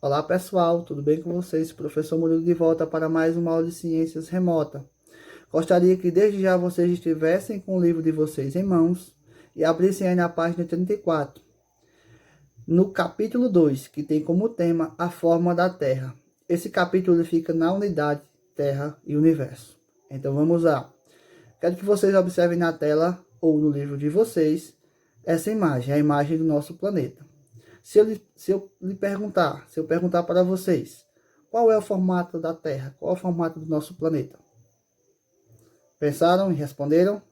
Olá pessoal, tudo bem com vocês? Professor Murilo de volta para mais uma aula de ciências remota. Gostaria que desde já vocês estivessem com o livro de vocês em mãos e abrissem aí na página 34, no capítulo 2, que tem como tema a forma da Terra. Esse capítulo fica na unidade Terra e Universo. Então vamos lá. Quero que vocês observem na tela ou no livro de vocês essa imagem, a imagem do nosso planeta. Se eu perguntar para vocês, qual é o formato da Terra? Qual é o formato do nosso planeta? Pensaram e responderam?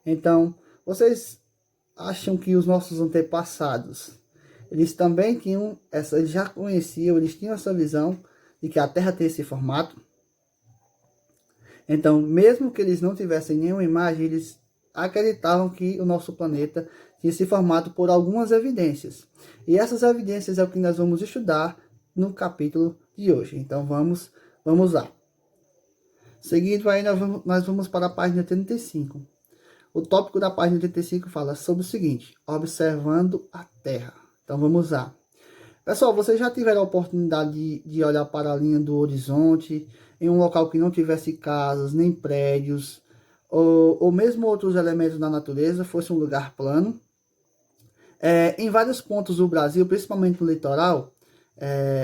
Então, vocês acham que os nossos antepassados, eles também tinham eles já conheciam, eles tinham essa visão de que a Terra tem esse formato? Então, mesmo que eles não tivessem nenhuma imagem, eles acreditavam que o nosso planeta tinha se formado por algumas evidências. E essas evidências é o que nós vamos estudar no capítulo de hoje. Então, vamos lá. Seguindo aí, nós vamos para a página 35. O tópico da página 35 fala sobre o seguinte: observando a Terra. Então, vamos lá. Pessoal, vocês já tiveram a oportunidade de olhar para a linha do horizonte, em um local que não tivesse casas, nem prédios, ou mesmo outros elementos da natureza, fosse um lugar plano? Em vários pontos do Brasil, principalmente no litoral,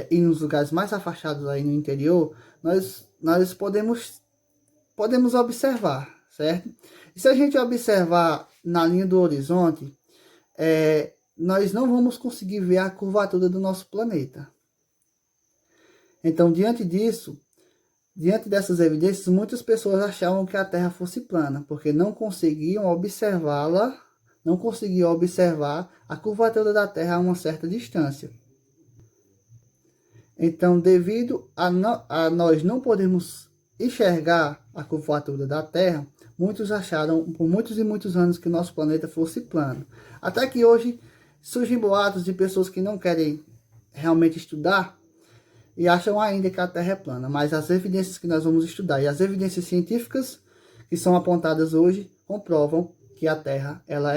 e nos lugares mais afastados aí no interior, nós podemos observar, certo? E se a gente observar na linha do horizonte, nós não vamos conseguir ver a curvatura do nosso planeta. Então, diante dessas evidências, muitas pessoas achavam que a Terra fosse plana, porque não conseguiam observá-la, não conseguiam observar a curvatura da Terra a uma certa distância. Então, devido a nós não podermos enxergar a curvatura da Terra, muitos acharam por muitos e muitos anos que nosso planeta fosse plano. Até que hoje surgem boatos de pessoas que não querem realmente estudar e acham ainda que a Terra é plana. Mas as evidências que nós vamos estudar e as evidências científicas que são apontadas hoje comprovam que a Terra ela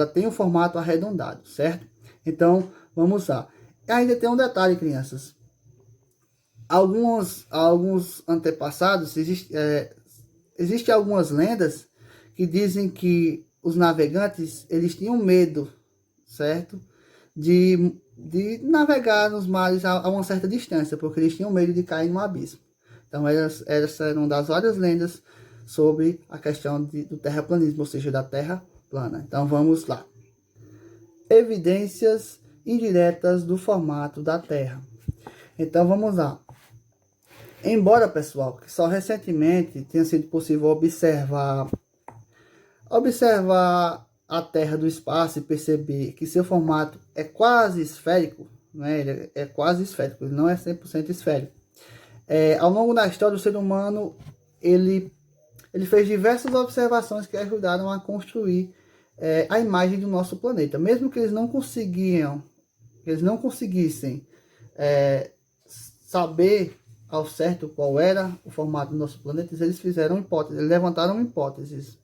tem um formato arredondado, certo? Então, vamos lá. E ainda tem um detalhe, crianças. Alguns antepassados, existem algumas lendas que dizem que os navegantes, eles tinham medo, certo? De navegar nos mares a uma certa distância, porque eles tinham medo de cair no abismo. Então, essa era uma das várias lendas sobre a questão do terraplanismo, ou seja, da Terra plana. Então, vamos lá. Evidências indiretas do formato da Terra. Então, vamos lá. Embora, pessoal, que só recentemente tenha sido possível observar a Terra do espaço e perceber que seu formato é quase esférico, né? Ele é quase esférico, ele não é 100% esférico. Ao longo da história, o ser humano ele fez diversas observações que ajudaram a construir a imagem do nosso planeta. Mesmo que eles não conseguissem saber ao certo qual era o formato do nosso planeta, eles fizeram hipóteses, eles levantaram hipóteses,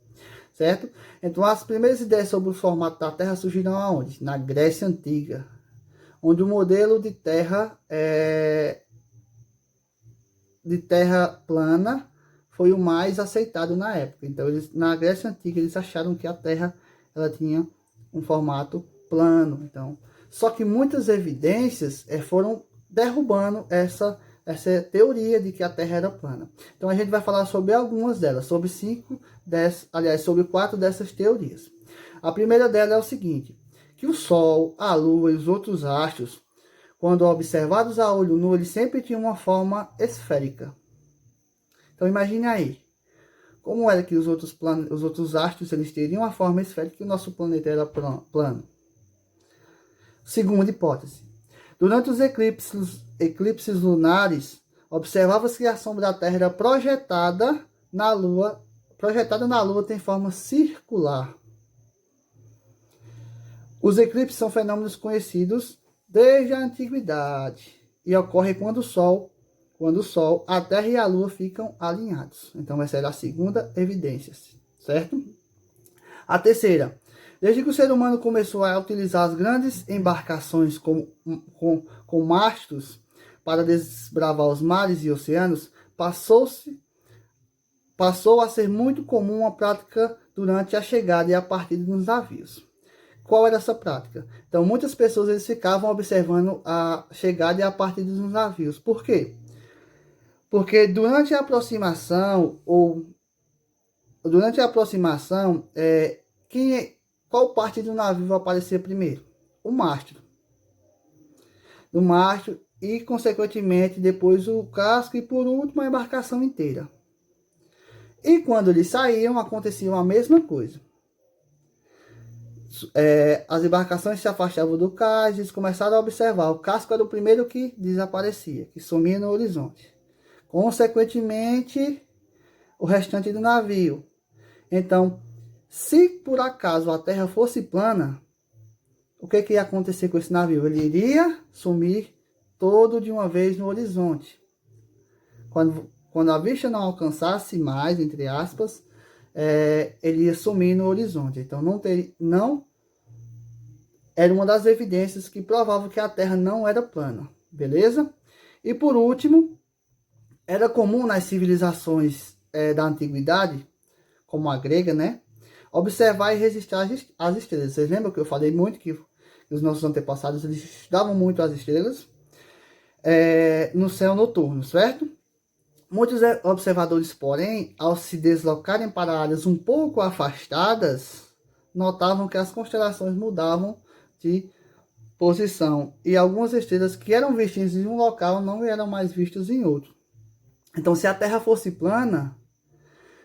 certo? Então, as primeiras ideias sobre o formato da Terra surgiram aonde? Na Grécia Antiga, onde o modelo de terra plana foi o mais aceitado na época. Então, na Grécia Antiga, eles acharam que a Terra ela tinha um formato plano. Então, só que muitas evidências foram derrubando essa teoria de que a Terra era plana. Então, a gente vai falar sobre algumas delas, sobre sobre 4 dessas teorias. A primeira delas é o seguinte, que o Sol, a Lua e os outros astros, quando observados a olho nu, eles sempre tinham uma forma esférica. Então, imagine aí, como era que os outros astros eles teriam uma forma esférica e o nosso planeta era plano. Segunda hipótese. Durante os eclipses lunares, observava-se que a sombra da Terra era projetada na Lua tem forma circular. Os eclipses são fenômenos conhecidos desde a antiguidade e ocorrem quando o Sol, a Terra e a Lua ficam alinhados. Então, essa era a segunda evidência, certo? A terceira. Desde que o ser humano começou a utilizar as grandes embarcações com mastros para desbravar os mares e oceanos, passou a ser muito comum a prática durante a chegada e a partida dos navios. Qual era essa prática? Então, muitas pessoas eles ficavam observando a chegada e a partida dos navios. Por quê? Porque durante a aproximação, qual parte do navio vai aparecer primeiro? O mastro. O mastro e, consequentemente, depois o casco e, por último, a embarcação inteira. E quando eles saíam, acontecia a mesma coisa. As embarcações se afastavam do cais e eles começaram a observar. O casco era o primeiro que desaparecia, que sumia no horizonte. Consequentemente, o restante do navio. Então, se por acaso a terra fosse plana, o que ia acontecer com esse navio? Ele iria sumir todo de uma vez no horizonte. Quando a vista não alcançasse mais, entre aspas, ele ia sumir no horizonte. Então, não era uma das evidências que provavam que a Terra não era plana. Beleza? E por último, era comum nas civilizações da antiguidade, como a grega, né? Observar e registrar as estrelas. Vocês lembram que eu falei muito que os nossos antepassados eles estudavam muito as estrelas no céu noturno, certo? Muitos observadores, porém, ao se deslocarem para áreas um pouco afastadas, notavam que as constelações mudavam de posição e algumas estrelas que eram vistas em um local não eram mais vistas em outro. Então, se a Terra fosse plana,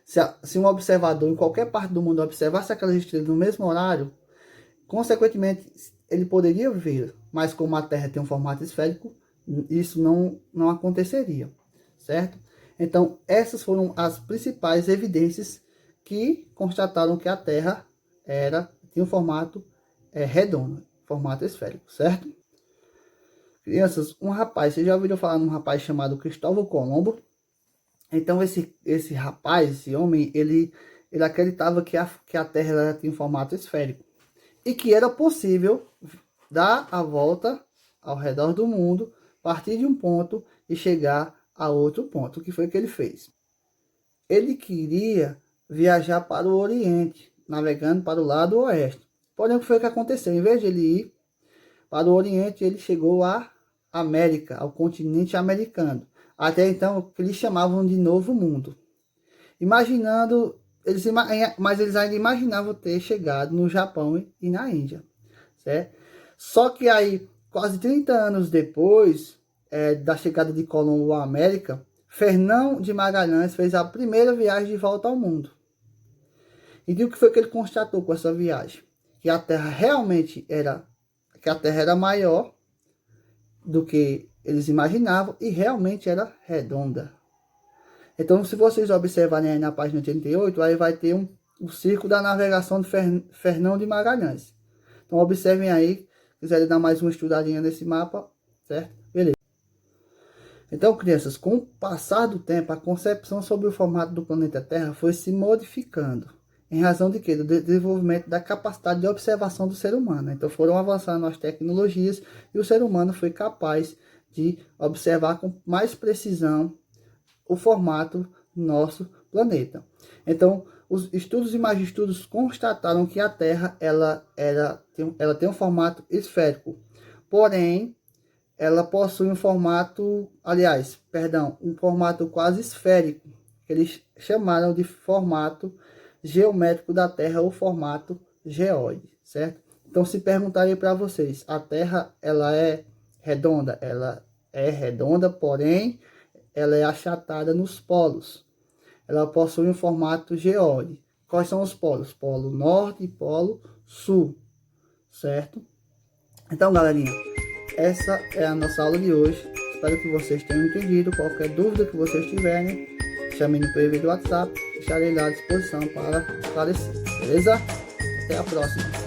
se um observador em qualquer parte do mundo observasse aquelas estrelas no mesmo horário, consequentemente, ele poderia ver, mas como a Terra tem um formato esférico, isso não aconteceria, certo? Então, essas foram as principais evidências que constataram que a Terra tinha um formato redondo, formato esférico, certo? Crianças, vocês já ouviram falar num rapaz chamado Cristóvão Colombo? Então, esse rapaz, esse homem, ele acreditava que a Terra tinha um formato esférico e que era possível dar a volta ao redor do mundo, partir de um ponto e chegar a outro ponto. O que foi que ele fez? Ele queria viajar para o Oriente, navegando para o lado oeste. Porém, o que foi que aconteceu? Em vez de ele ir para o Oriente, ele chegou à América, ao continente americano. Até então, o que eles chamavam de Novo Mundo. Mas eles ainda imaginavam ter chegado no Japão e na Índia, certo? Só que aí, quase 30 anos depois da chegada de Colombo à América, Fernão de Magalhães fez a primeira viagem de volta ao mundo. E o que foi que ele constatou com essa viagem? Que a Terra realmente era maior do que eles imaginavam e realmente era redonda. Então, se vocês observarem aí na página 88, aí vai ter o círculo da navegação de Fernão de Magalhães. Então, observem aí, se quiserem dar mais uma estudadinha nesse mapa, certo? Beleza. Então, crianças, com o passar do tempo, a concepção sobre o formato do planeta Terra foi se modificando. Em razão de quê? Do desenvolvimento da capacidade de observação do ser humano. Então, foram avançando as tecnologias e o ser humano foi capaz de observar com mais precisão o formato do nosso planeta. Então, os estudos e mais estudos constataram que a Terra ela tem um formato esférico. Porém, ela possui um formato quase esférico, que eles chamaram de formato geométrico da Terra ou formato geóide, certo? Então, se perguntarem para vocês, a Terra ela é redonda? Ela é redonda, porém, ela é achatada nos polos. Ela possui um formato geóide. Quais são os polos? Polo Norte e Polo Sul, certo? Então, galerinha, essa é a nossa aula de hoje. Espero que vocês tenham entendido. Qualquer dúvida que vocês tiverem, chamem no PV do WhatsApp. Estarei lá à disposição para esclarecer. Beleza? Até a próxima.